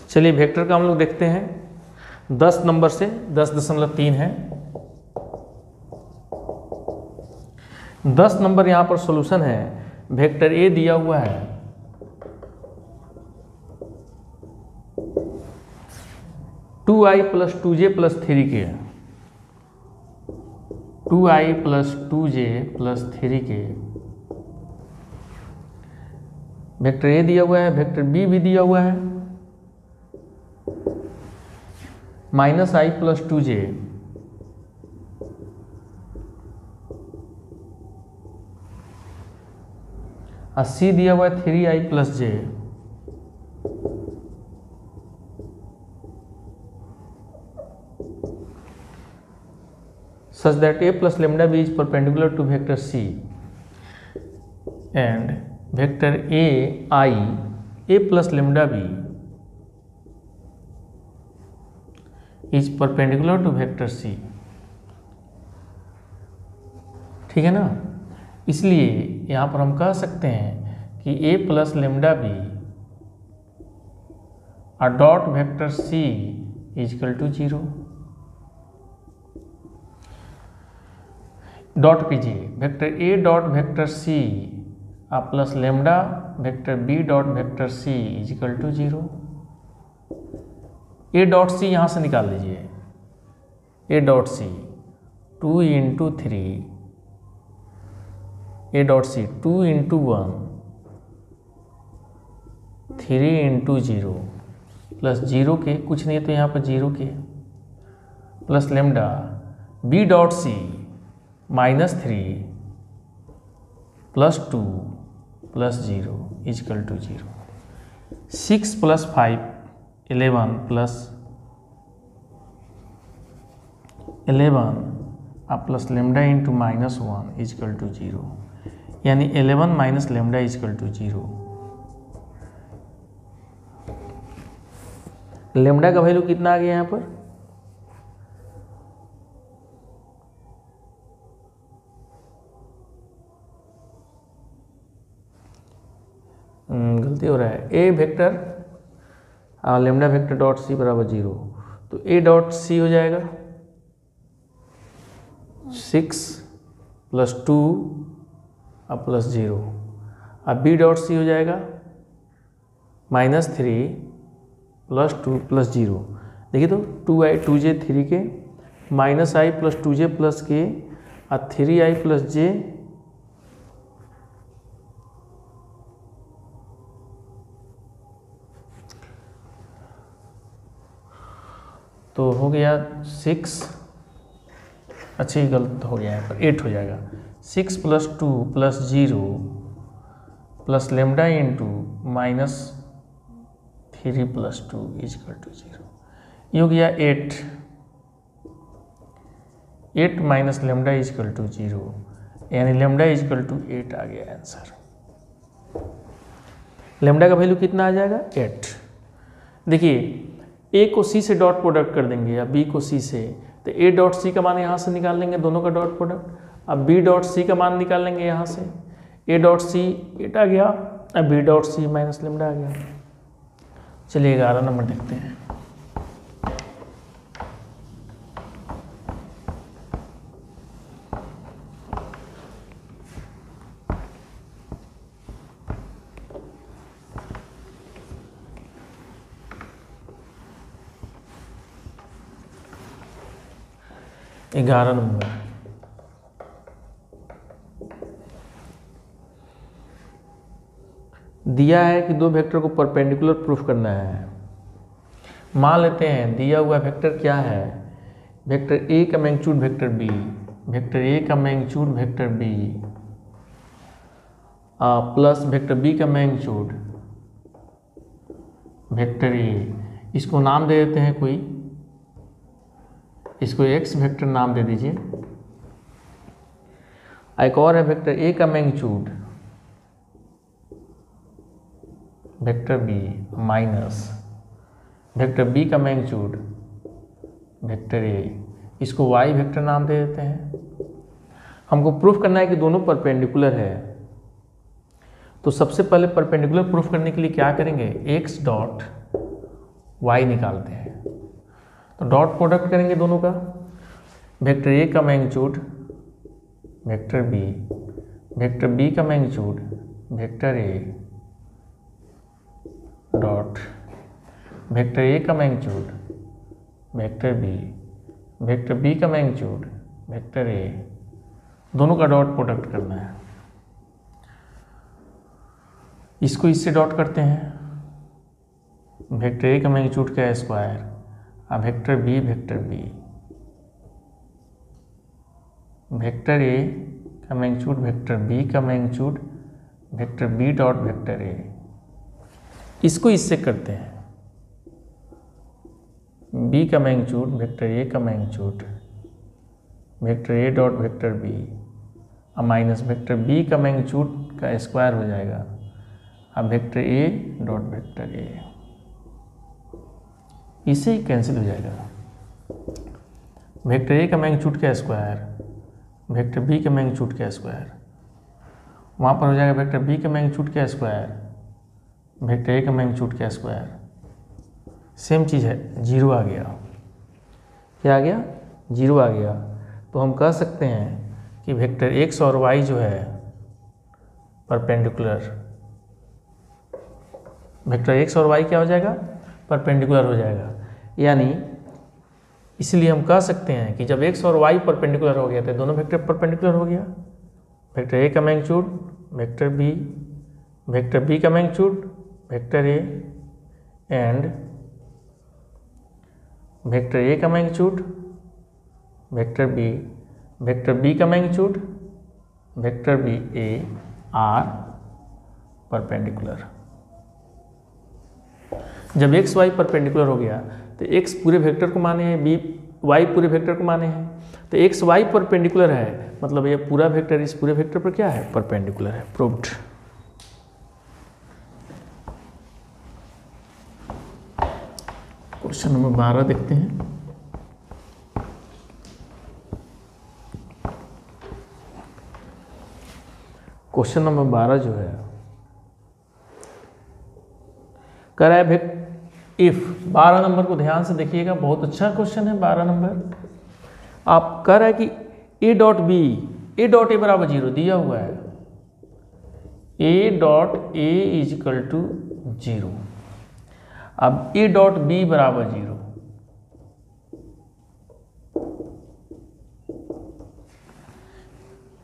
चलिए वेक्टर का हम लोग देखते हैं 10 नंबर से 10.3 है। 10 नंबर यहाँ पर सॉल्यूशन है। वेक्टर ए दिया हुआ है 2i + 2j + 3k, 2i + 2j + 3k। Vector A दिया हुआ है, वेक्टर बी भी दिया हुआ है -i + 2j, और सी दिया हुआ है 3i + j। such that a plus lambda b is perpendicular to vector c and vector a plus lambda b is perpendicular to vector c। ठीक है ना। इसलिए यहाँ पर हम कह सकते हैं कि a plus lambda b और डॉट वेक्टर c = 0। डॉट कीजिए vector A dot vector C plus lambda vector B dot vector C = 0। A dot C यहाँ से निकाल लीजिए। A dot C 2 × 3, A dot C 2 × 1, 3 × 0 plus 0 के कुछ नहीं तो यहाँ पर 0 के plus lambda B dot C -3 + 2 + 0 = 0। 6 + 5 11 + 11 plus lambda × -1 = 0, यानी 11 - लेमडा = 0। लेमडा का वैल्यू कितना आ गया यहाँ पर? गलती हो रहा है। A vector lambda vector dot C = 0, तो ए डॉट सी हो जाएगा 6 + 2 + 0। अब बी डॉट सी हो जाएगा -3 + 2 + 0। देखिए तो 2i 2j 3k -i + 2j + k और 3i + j तो हो गया 6। अच्छा ये गलत हो गया यहाँ पर 8 हो जाएगा। 6 + 2 + 0 प्लस लेमडा × -3 + 2 = 0। ये हो गया 8 - लेमडा = 0, यानी लेमडा = 8 आ गया आंसर। लेमडा का वैल्यू कितना आ जाएगा? 8। देखिए ए को सी से डॉट प्रोडक्ट कर देंगे या बी को सी से, तो ए डॉट सी का मान यहाँ से निकाल लेंगे, दोनों का डॉट प्रोडक्ट। अब बी डॉट सी का मान निकाल लेंगे यहाँ से, ए डॉट सी 8 आ गया, अब बी डॉट सी - लेमडा आ गया। चलिए 11 नंबर देखते हैं। ग्यारह नंबर दिया है कि दो वेक्टर को परपेंडिकुलर प्रूफ करना है। मान लेते हैं दिया हुआ वेक्टर क्या है? वेक्टर ए का magnitude vector B, vector A का magnitude vector B plus vector B का मैग्नीट्यूड वेक्टर ए। इसको नाम दे देते हैं कोई, इसको एक्स वेक्टर नाम दे दीजिए। एक और है वेक्टर ए का magnitude vector B minus vector B का मैग्नीट्यूड वेक्टर ए, इसको वाई वेक्टर नाम दे देते हैं। हमको प्रूफ करना है कि दोनों परपेंडिकुलर है, तो सबसे पहले परपेंडिकुलर प्रूफ करने के लिए क्या करेंगे? एक्स डॉट y निकालते हैं। तो डॉट प्रोडक्ट करेंगे दोनों का, वेक्टर ए का मैग्नीट्यूड वेक्टर बी का magnitude vector A dot vector A का मैग्नीट्यूड वेक्टर बी का मैग्नीट्यूड वेक्टर ए, दोनों का डॉट प्रोडक्ट करना है। इसको इससे डॉट करते हैं, वेक्टर ए का मैग्नीट्यूड का स्क्वायर और वेक्टर बी वेक्टर ए का मैग्नीट्यूड वेक्टर बी का magnitude vector B dot vector A, इसको इससे करते हैं, बी का मैग्नीट्यूड वेक्टर ए का magnitude vector A dot vector B और माइनस वेक्टर बी का मैग्नीट्यूड का स्क्वायर हो जाएगा अब vector A dot vector A, इसे ही कैंसिल हो जाएगा। वेक्टर ए का मैग्नीट्यूड का स्क्वायर वेक्टर बी के मैग्नीट्यूड का स्क्वायर, वहाँ पर हो जाएगा वेक्टर बी के मैग्नीट्यूड का स्क्वायर वेक्टर ए का मैग्नीट्यूड का स्क्वायर, सेम चीज़ है, जीरो आ गया। क्या आ गया? जीरो आ गया। तो हम कह सकते हैं कि वेक्टर एक्स और वाई जो है परपेंडिकुलर, वेक्टर एक्स और वाई क्या हो जाएगा? परपेंडिकुलर हो जाएगा। यानी इसलिए हम कह सकते हैं कि जब एक्स और वाई परपेंडिकुलर हो गया तो दोनों वेक्टर परपेंडिकुलर हो गया। वेक्टर ए का मैग्नीट्यूड वेक्टर बी का magnitude vector A and vector A का मैग्नीट्यूड वेक्टर बी का magnitude vector B A are perpendicular. जब एक्स वाई परपेंडिकुलर हो गया तो एक्स पूरे वेक्टर को माने हैं, बी वाई पूरे वेक्टर को माने हैं, तो एक्स वाई परपेंडिकुलर है, मतलब ये पूरा वेक्टर इस पूरे वेक्टर पर क्या है? परपेंडिकुलर है। प्रूव्ड। क्वेश्चन नंबर 12 देखते हैं। क्वेश्चन नंबर 12 जो है कह रहा है इफ 12 नंबर को ध्यान से देखिएगा, बहुत अच्छा क्वेश्चन है 12 नंबर। आप कह रहा है कि ए डॉट ए बराबर 0 दिया हुआ है, A dot A is equal to 0। अब ए डॉट बी बराबर 0,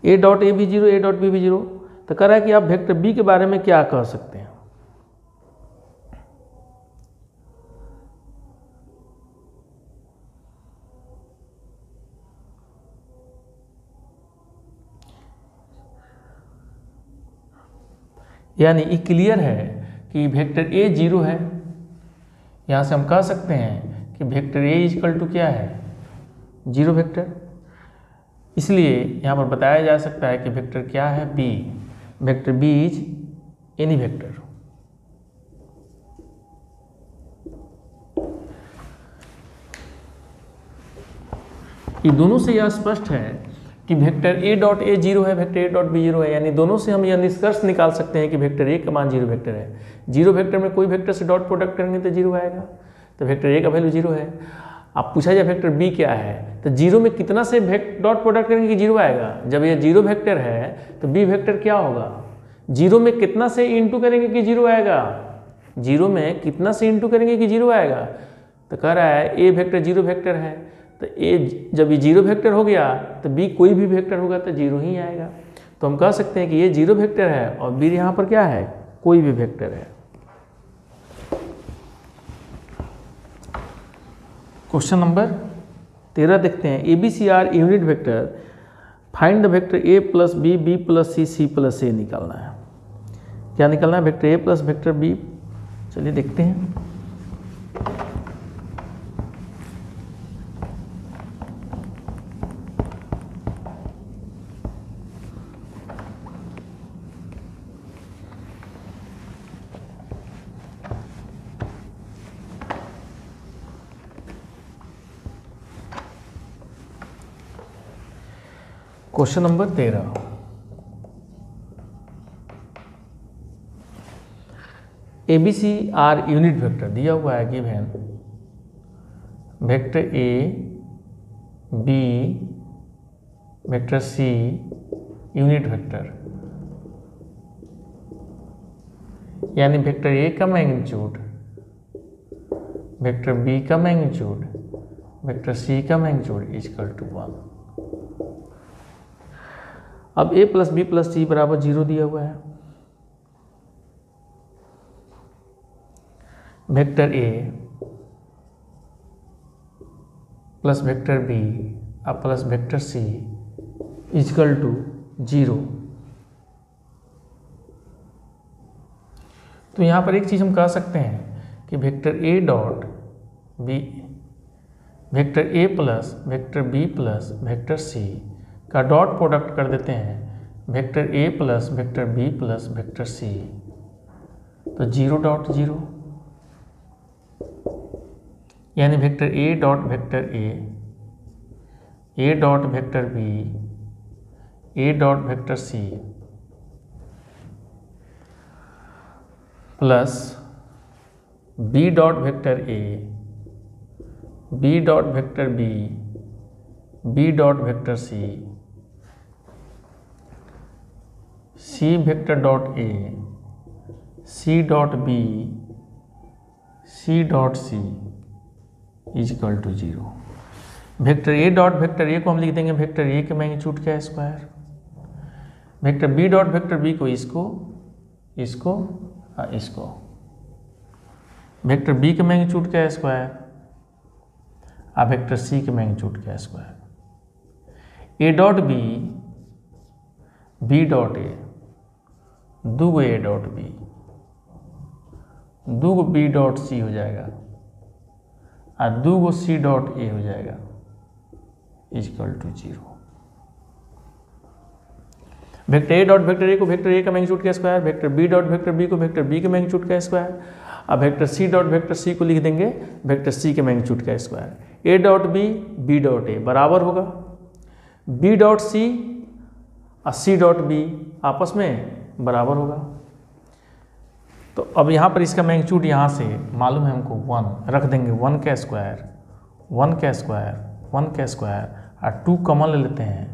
ए डॉट ए भी 0 ए डॉट बी भी 0। तो कह रहा है कि आप वेक्टर बी के बारे में क्या कह सकते हैं? यानी ये क्लियर है कि वेक्टर ए 0 है। यहाँ से हम कह सकते हैं कि vector A is equal to क्या है? 0 वेक्टर। इसलिए यहाँ पर बताया जा सकता है कि वेक्टर क्या है? B. Vector B is any vector. ये दोनों से यह स्पष्ट है कि वेक्टर ए डॉट ए 0 है, वेक्टर ए डॉट बी 0 है। यानी दोनों से हम यह निष्कर्ष निकाल सकते हैं कि वेक्टर ए का मान 0 वेक्टर है। 0 वेक्टर में कोई वेक्टर से डॉट प्रोडक्ट करेंगे तो 0 आएगा, तो वेक्टर ए का वैल्यू 0 है। अब पूछा जाए वेक्टर बी क्या है, तो 0 में कितना से डॉट प्रोडक्ट करेंगे कि 0 आएगा? जब ये 0 वेक्टर है तो बी वेक्टर क्या होगा? 0 में कितना से इंटू करेंगे कि 0 आएगा? 0 में कितना से इंटू करेंगे कि 0 आएगा? तो कह रहा है ए वेक्टर 0 वेक्टर है, तो ए जब ये 0 वेक्टर हो गया तो बी कोई भी वेक्टर होगा तो 0 ही आएगा। तो हम कह सकते हैं कि ये 0 वेक्टर है और बी यहाँ पर क्या है? कोई भी वेक्टर है। क्वेश्चन नंबर 13 देखते हैं। ABCR unit vector, find the vector A plus B B plus C C plus A निकालना है। क्या निकालना है? Vector A plus vector B. चलिए देखते हैं। Question number 13। ABCR unit vector दिया हुआ है given vector A B vector C unit vector, यानी वेक्टर ए का मैग्नीट्यूड, वेक्टर बी का मैग्नीट्यूड, वेक्टर सी का मैग्नीट्यूड इक्वल टू 1। अब a प्लस बी प्लस सी बराबर 0 दिया हुआ है। Vector A plus vector B और plus vector C equal to 0। तो यहाँ पर एक चीज़ हम कह सकते हैं कि vector A dot B, vector A plus vector B plus vector C का डॉट प्रोडक्ट कर देते हैं vector A plus vector B plus vector C, तो 0.0, यानी vector A dot vector A dot vector B, A dot vector C plus B dot vector A, B dot vector B, B dot vector C, C vector dot A, C dot B, C dot C equal to 0। Vector A dot vector A को हम लिख देंगे vector A के magnitude का square, vector B dot vector B को इसको इसको, vector B के मैग्नीट्यूड का स्क्वायर और वेक्टर सी के मैग्नीट्यूड का square. A dot B, B dot A, दूगो ए डॉट बी, दूगो बी डॉट सी हो जाएगा और दूगो सी डॉट ए हो जाएगा equal to 0। Vector A dot vector A को वेक्टर ए का मैग्नीट्यूड का square, vector B dot vector B को वेक्टर बी के मैग्नीट्यूड का स्क्वायर, अब vector C dot vector C को लिख देंगे वेक्टर सी के मैग्नीट्यूड का square. A dot B, B dot A बराबर होगा बी डॉट सी और सी डॉट बी आपस में बराबर होगा। तो अब यहाँ पर इसका मैग्नीट्यूड यहाँ से मालूम है हमको 1, रख देंगे 1 का स्क्वायर, 1 का स्क्वायर, 1 का स्क्वायर और 2 कॉमन ले लेते हैं।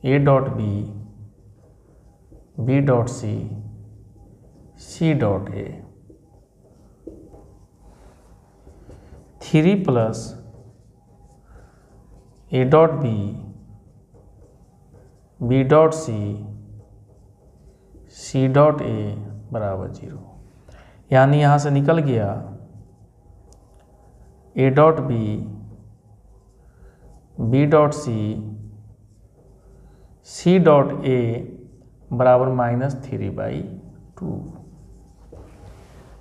A dot B, B dot C, C dot A, 3 plus A dot B, B dot C, C dot A बराबर 0, यानी यहाँ से निकल गया A dot B, B dot C, C dot A बराबर -3/2।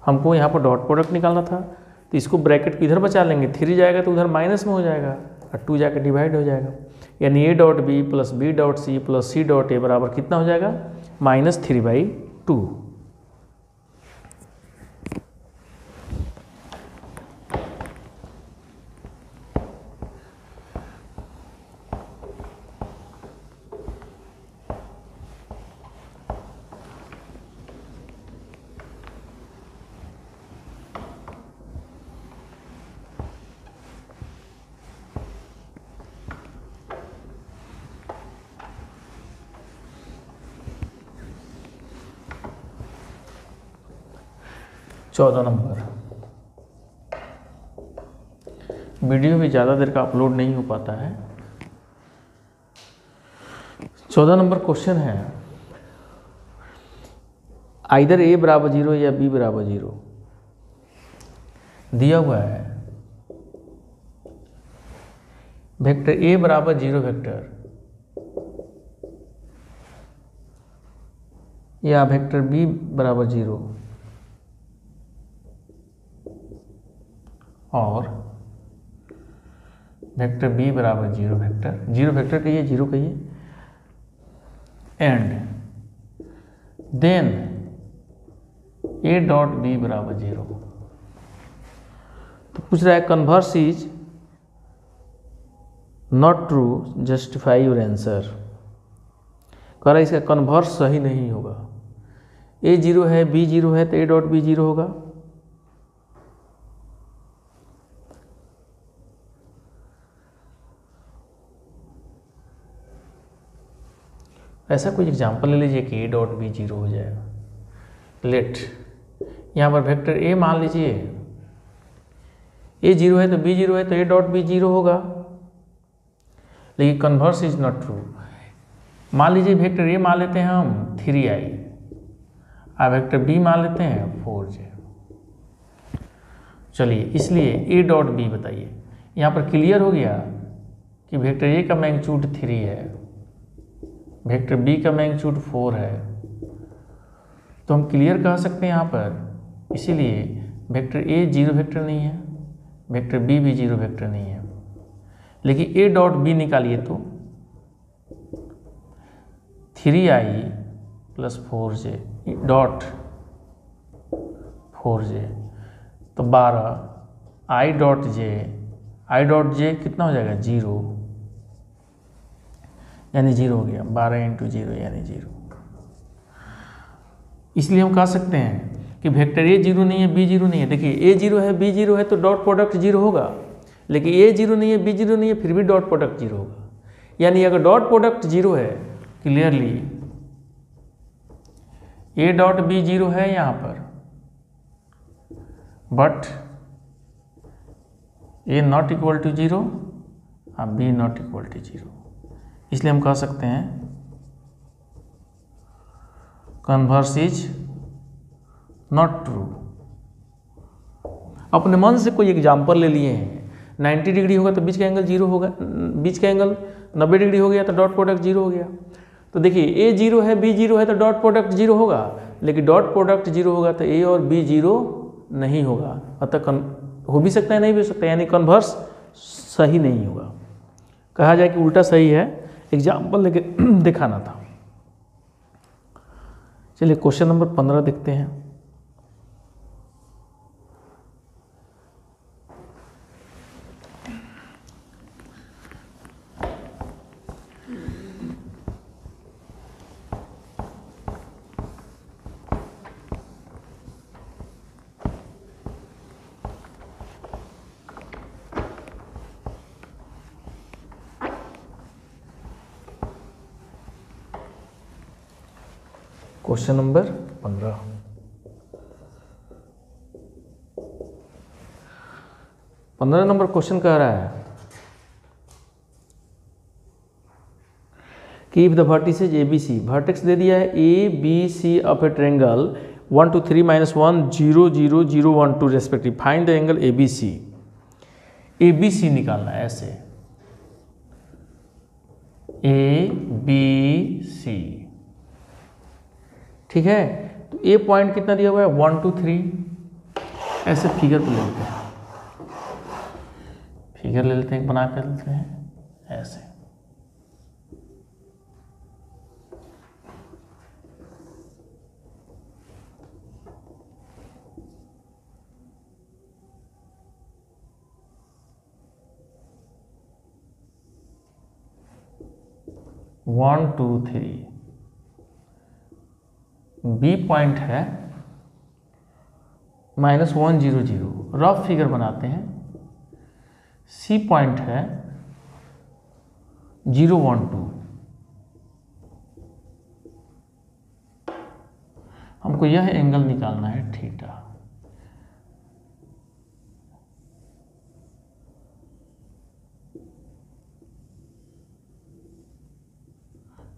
हमको यहाँ पर डॉट प्रोडक्ट निकालना था, तो इसको ब्रैकेट को इधर बचा लेंगे, 3 जाएगा तो उधर माइनस में हो जाएगा और 2 जाकर डिवाइड हो जाएगा, यानी A dot B plus B dot C plus C dot A बराबर कितना हो जाएगा -3/2। चौदह नंबर, वीडियो भी ज़्यादा देर का अपलोड नहीं हो पाता है। 14 नंबर क्वेश्चन है, आइदर ए बराबर 0 या बी बराबर 0 दिया हुआ है। वेक्टर ए बराबर 0 वेक्टर या वेक्टर बी बराबर 0 और वेक्टर बी बराबर 0 वेक्टर कहिए, 0 कहिए, and then A dot B बराबर 0। तो पूछ रहा है converse is not true, justify your answer. कह रहा है इसका कन्वर्स सही नहीं होगा। ए 0 है, बी 0 है तो ए डॉट बी 0 होगा, ऐसा कोई एग्जांपल ले लीजिए कि ए डॉट बी जीरो हो जाएगा। लेट यहाँ पर वेक्टर ए मान लीजिए, ए जीरो है तो बी जीरो है, तो ए डॉट बी जीरो होगा, लेकिन कन्वर्स इज नॉट ट्रू। मान लीजिए वेक्टर ए मान लेते हैं हम 3i, और वेक्टर बी मान लेते हैं 4j। चलिए, इसलिए ए डॉट बी बताइए। यहाँ पर क्लियर हो गया कि वेक्टर ए का मैग्नीट्यूड 3 है, वेक्टर बी का मैग्नीट्यूड 4 है, तो हम क्लियर कह सकते हैं यहाँ पर। इसीलिए वेक्टर ए जीरो वेक्टर नहीं है, वेक्टर बी भी जीरो वेक्टर नहीं है। लेकिन ए डॉट बी निकालिए तो 3i plus 4j dot 4j, तो 12 i डॉट जे कितना हो जाएगा 0, यानी 0 हो गया। 12 इंटू 0 यानी 0। इसलिए हम कह सकते हैं कि वेक्टर ए जीरो नहीं है, बी जीरो नहीं है। देखिए, ए जीरो है, बी जीरो है, तो डॉट प्रोडक्ट जीरो होगा, लेकिन ए जीरो नहीं है, बी जीरो नहीं है, फिर भी डॉट प्रोडक्ट जीरो होगा। यानी अगर डॉट प्रोडक्ट जीरो है, clearly A dot B zero है यहाँ पर, but A not equal to zero और B not equal to zero. इसलिए हम कह सकते हैं कन्वर्स इज नॉट ट्रू। अपने मन से कोई एग्जाम्पल ले लिए हैं, 90 डिग्री होगा तो बीच का एंगल जीरो होगा, बीच का एंगल 90 डिग्री हो गया तो डॉट प्रोडक्ट जीरो हो गया। तो देखिए, ए जीरो है, बी जीरो है, तो डॉट प्रोडक्ट जीरो होगा, लेकिन डॉट प्रोडक्ट जीरो होगा तो ए और बी जीरो नहीं होगा। अतः हो भी सकता है, नहीं भी हो सकता है, यानी कन्वर्स सही नहीं होगा। कहा जाए कि उल्टा सही है, एग्जाम्पल लेके दिखाना था। चलिए क्वेश्चन नंबर 15 देखते हैं। Question number 15। नंबर क्वेश्चन कह रहा है कि if the vertices A B C, vertex दे दिया है A B C of a triangle 1 2 3 -1 0 0 0 1 2 respective, find the angle A B C. A B C निकालना है ऐसे, ए बी सी, ठीक है। तो ए पॉइंट कितना दिया हुआ है 1 2 3, ऐसे फिगर को ले लेते हैं, फिगर ले लेते हैं, बना कर लेते हैं ऐसे। One two three, B point है -1 0 0, रफ फिगर बनाते हैं। सी पॉइंट है 0 1 2। हमको यह एंगल निकालना है थीटा।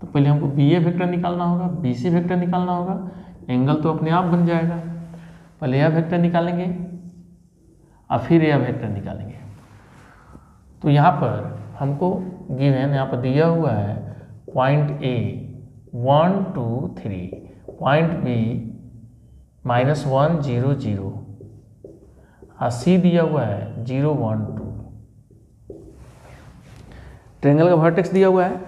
तो पहले हमको बी ए वेक्टर निकालना होगा, बी सी वेक्टर निकालना होगा, एंगल तो अपने आप बन जाएगा। पहले यह वेक्टर निकालेंगे और फिर यह वेक्टर निकालेंगे। तो यहाँ पर हमको गिवन यहाँ पर दिया हुआ है पॉइंट ए 1 2 3, पॉइंट बी -1 0 0 और सी दिया हुआ है 0 1 2। ट्रायंगल का वर्टेक्स दिया हुआ है।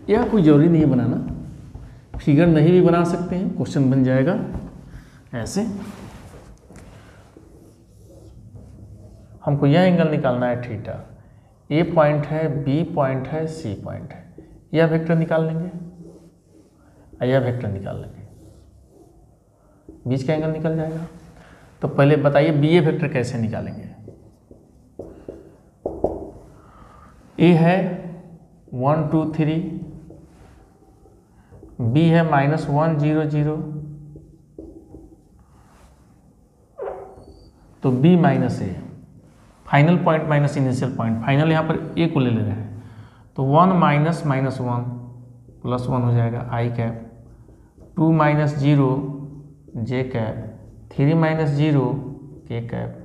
यह कोई जरूरी नहीं है बनाना, फिगर नहीं भी बना सकते हैं, क्वेश्चन बन जाएगा ऐसे। हमको यह एंगल निकालना है थीटा। ए पॉइंट है, बी पॉइंट है, सी पॉइंट है, यह वेक्टर निकाल लेंगे और यह वेक्टर निकाल लेंगे, बीच का एंगल निकल जाएगा। तो पहले बताइए बी ए वेक्टर कैसे निकालेंगे। ए है 1 2 3, बी है -1 0 0, तो B minus A, final point minus initial point, final यहाँ पर ए को ले रहे हैं, तो 1 माइनस -1 +1 हो जाएगा आई कैप, 2 माइनस 0 जे कैप, 3 माइनस 0 के कैप,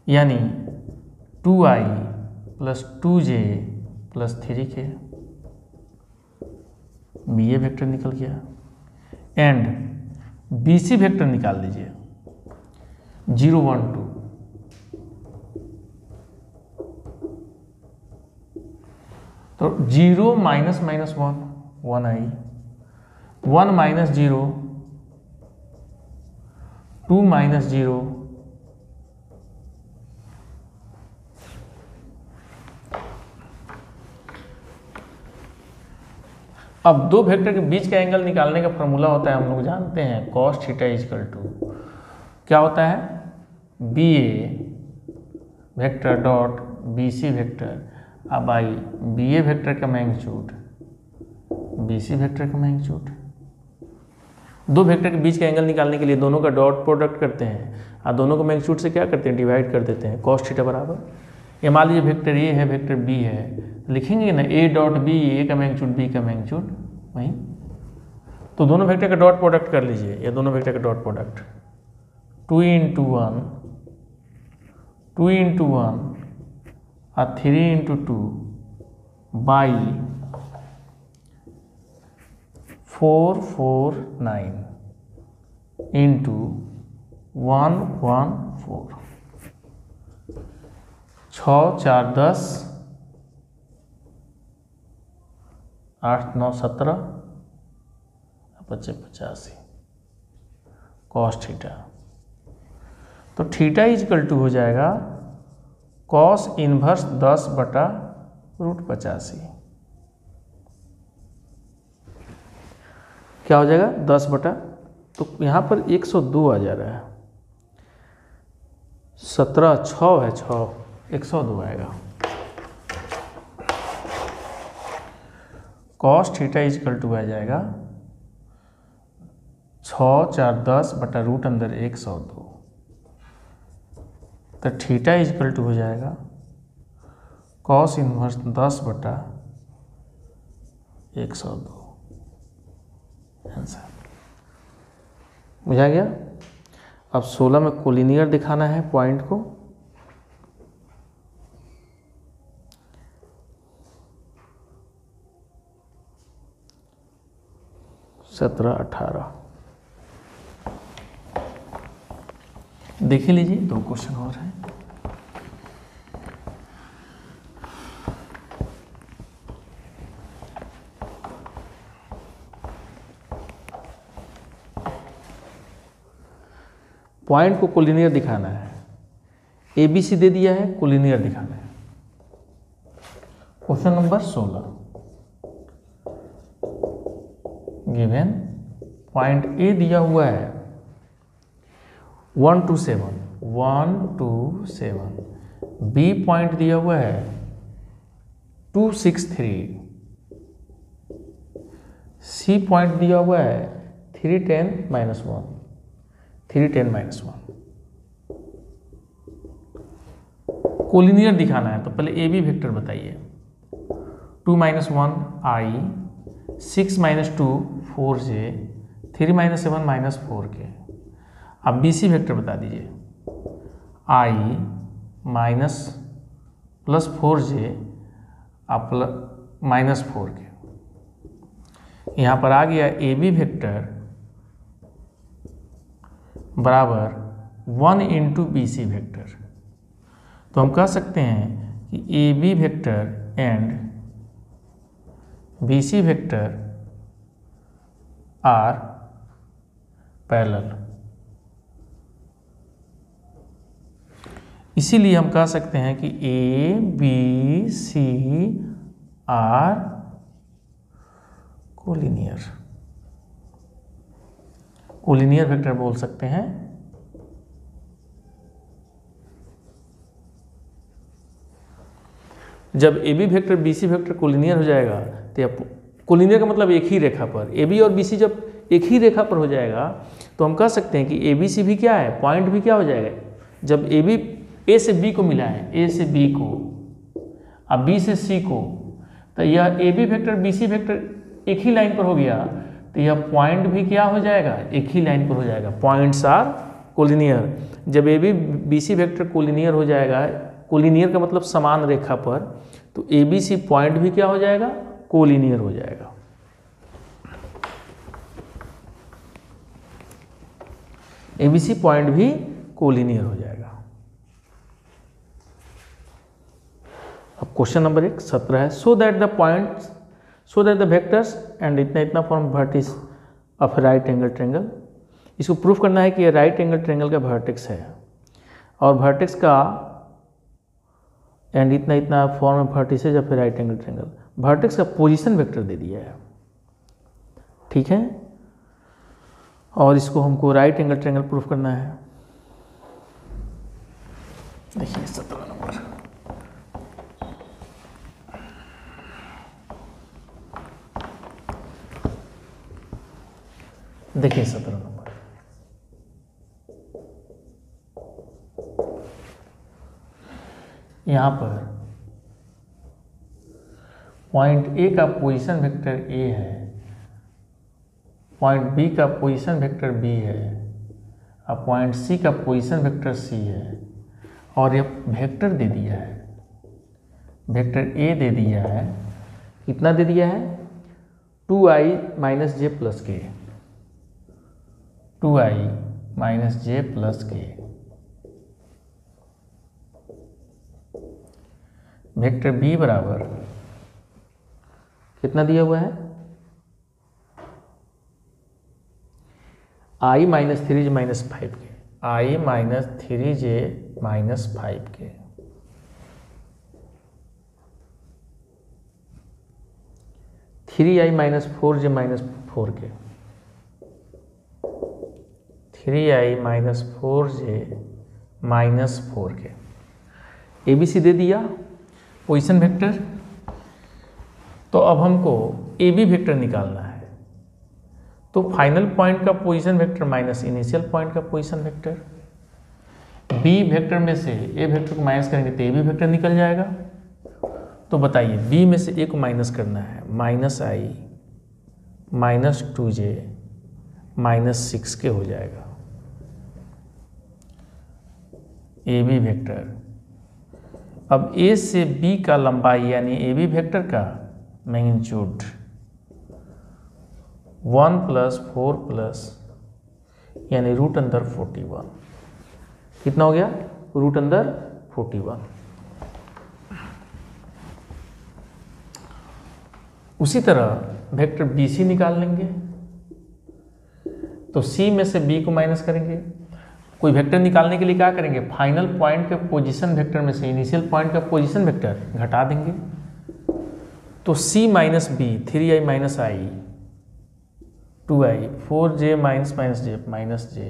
यानी 2i + 2j + 3k, B A vector निकल गया। एंड बी सी वेक्टर निकाल लीजिए 0 1 2, तो 0 माइनस -1 1i, 1 माइनस 0 2 माइनस 0 अब दो वेक्टर के बीच का एंगल निकालने का फॉर्मूला होता है, हम लोग जानते हैं cos थीटा इक्वल टू क्या होता है, B A vector dot B C vector अब आई बी ए वेक्टर का मैग्नीट्यूड बी सी वेक्टर का मैग्नीट्यूड। दो वेक्टर के बीच का एंगल निकालने के लिए दोनों का डॉट प्रोडक्ट करते हैं और दोनों को मैग्नीट्यूड से क्या करते हैं, डिवाइड कर देते हैं, cos थीटा बराबर, ये मान लीजिए वेक्टर ए है वेक्टर बी है, लिखेंगे ना ए डॉट बी, ए का मैग्नीट्यूड बी का मैग्नीट्यूड वही, तो दोनों वेक्टर का डॉट प्रोडक्ट कर लीजिए, ये दोनों वेक्टर का डॉट प्रोडक्ट 2 × 1 2 × 1 और 3 × 2 बाई 4 4 9 इंटू 1 1 4, 6 4 10 8 9 17 बचे 85 cos थीटा, तो थीटा इक्वल टू हो जाएगा cos इनवर्स 10/√85, क्या हो जाएगा 10 बटा, तो यहाँ पर 102 आ जा रहा है, 17 6 है 6 102 आएगा। cos थीटा इक्वल टू आ जाएगा 6 4 10 बटा √102, तो थीटा इक्वल टू हो जाएगा cos इनवर्स 10/102 आंसर। बुझा गया। अब 16 में कोलिनियर दिखाना है पॉइंट को, सत्रह 18 देख लीजिए, 2 क्वेश्चन और हैं। पॉइंट को कोलिनियर दिखाना है, ए बी सी दे दिया है, कोलिनियर दिखाना है। Question number 16, given point A दिया हुआ है 1 2 7 1 2 7, बी पॉइंट दिया हुआ है 2 6 3, सी पॉइंट दिया हुआ है 3 10 -1 3 10 -1। कोलिनियर दिखाना है तो पहले ए बी वेक्टर बताइए, 2 - 1 आई, 6 - 2 4j, 3 - 7 -4k। अब बी सी वेक्टर बता दीजिए, आई +4j -4k। यहाँ पर आ गया ए बी वेक्टर बराबर 1 × बी सी वेक्टर, तो हम कह सकते हैं कि A B vector and B C vector are parallel, इसीलिए हम कह सकते हैं कि A B C are collinear, collinear vector बोल सकते हैं। जब A B vector B C vector collinear हो जाएगा तो कोलिनियर का मतलब एक ही रेखा पर। ए बी और बी सी जब एक ही रेखा पर हो जाएगा तो हम कह सकते हैं कि ए बी सी भी क्या है, पॉइंट भी क्या हो जाएगा। जब ए बी ए से बी को मिला है, ए से बी को, अब बी से सी को, तो यह A B vector B C vector एक ही लाइन पर हो गया, तो यह पॉइंट भी क्या हो जाएगा, एक ही लाइन पर हो जाएगा। Points are collinear. जब A B B C vector collinear हो जाएगा, कोलिनियर का मतलब समान रेखा पर, तो ए बी सी पॉइंट भी क्या हो जाएगा, कोलिनियर हो जाएगा। ए बी सी पॉइंट भी कोलिनियर हो जाएगा। अब क्वेश्चन नंबर 1 17 है, so that the vectors and इतना इतना form vertices of right angle triangle. इसको प्रूफ करना है कि ये राइट एंगल ट्रेंगल का वर्टेक्स है, और वर्टेक्स का एंड इतना इतना form of vertices of right angle triangle. Vertex का पोजीशन वेक्टर दे दिया है, ठीक है, और इसको हमको राइट एंगल ट्रेंगल प्रूफ करना है। देखिए 17 नंबर, देखिए 17 नंबर, यहां पर पॉइंट ए का पोजीशन वेक्टर ए है, पॉइंट बी का पोजीशन वेक्टर बी है, और पॉइंट सी का पोजीशन वेक्टर सी है, और ये वेक्टर दे दिया है, वेक्टर ए दे दिया है, कितना दे दिया है, 2i माइनस जे प्लस के, 2i माइनस जे प्लस के। वेक्टर बी बराबर कितना दिया हुआ है, i माइनस 3j माइनस 5 के, i माइनस 3j माइनस 5 के, 3i माइनस 4j माइनस 4 के, 3i माइनस 4j माइनस 4 के। ए बी सी दे दिया पोजीशन वेक्टर। तो अब हमको ए बी वेक्टर निकालना है, तो फाइनल पॉइंट का position vector minus initial point का पोजीशन वेक्टर, बी वेक्टर में से ए वेक्टर को माइनस करेंगे तो ए बी वेक्टर निकल जाएगा। तो बताइए बी में से ए को माइनस करना है, माइनस आई माइनस 2j माइनस 6 के हो जाएगा ए बी वेक्टर। अब ए से बी का लंबाई यानी ए बी वेक्टर का मैग्नीट्यूड 1 प्लस 4 प्लस यानी रूट अंदर 41, कितना हो गया, रूट अंदर 41। उसी तरह वेक्टर बी सी निकाल लेंगे, तो सी में से बी को माइनस करेंगे। कोई वेक्टर निकालने के लिए क्या करेंगे, फाइनल पॉइंट के पोजीशन वेक्टर में से इनिशियल पॉइंट का पोजीशन वेक्टर घटा देंगे। तो c minus B 3i minus I 2i 4j minus minus J minus J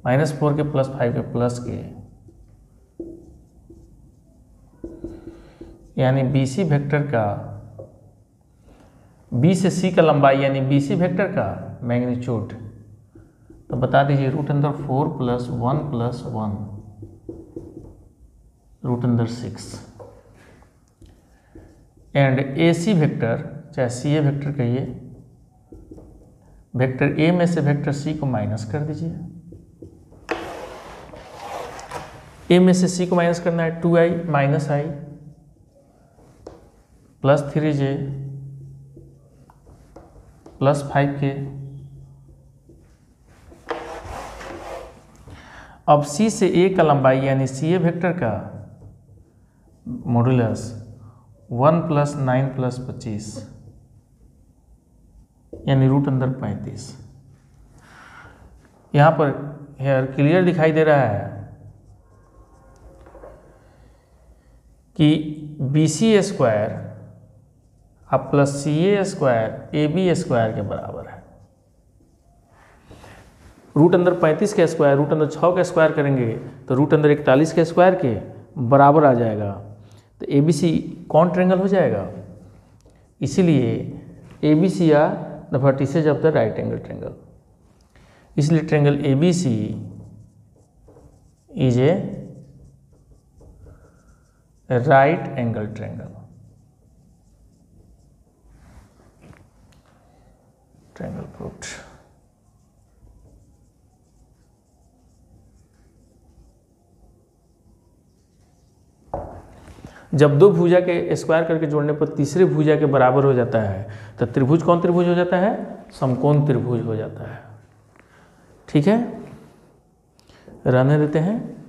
minus 4 k plus 5 k plus k, यानी बी सी वेक्टर का बी से सी का लंबाई यानी बी सी वेक्टर का मैग्नीट्यूड, तो बता दीजिए रूट अंदर 4 प्लस 1 प्लस 1 रूट अंदर 6। एंड ए सी वेक्टर चाहे सी ए वेक्टर कहिए, वेक्टर ए में से वेक्टर सी को माइनस कर दीजिए। ए में से सी को माइनस करना है, 2i माइनस आई प्लस 3j प्लस 5k। अब C से A का लंबाई यानी सी ए वेक्टर का मॉडुलस 1 प्लस 9 प्लस 25 यानी रूट अंदर 35। यहाँ पर हेयर क्लियर दिखाई दे रहा है कि बी सी स्क्वायर अब plus C A square A B square के बराबर है। रूट अंदर 35 का स्क्वायर रूट अंदर 6 का स्क्वायर करेंगे तो रूट अंदर 41 के स्क्वायर के बराबर आ जाएगा। तो ए बी सी कौन ट्रेंगल हो जाएगा, इसीलिए ABC are the vertices of the right angle triangle. इसलिए triangle ABC is a right angle triangle. Triangle proved. जब दो भुजा के स्क्वायर करके जोड़ने पर तीसरे भुजा के बराबर हो जाता है तो त्रिभुज कौन त्रिभुज हो जाता है? समकोण त्रिभुज हो जाता है। ठीक है, रहने देते हैं।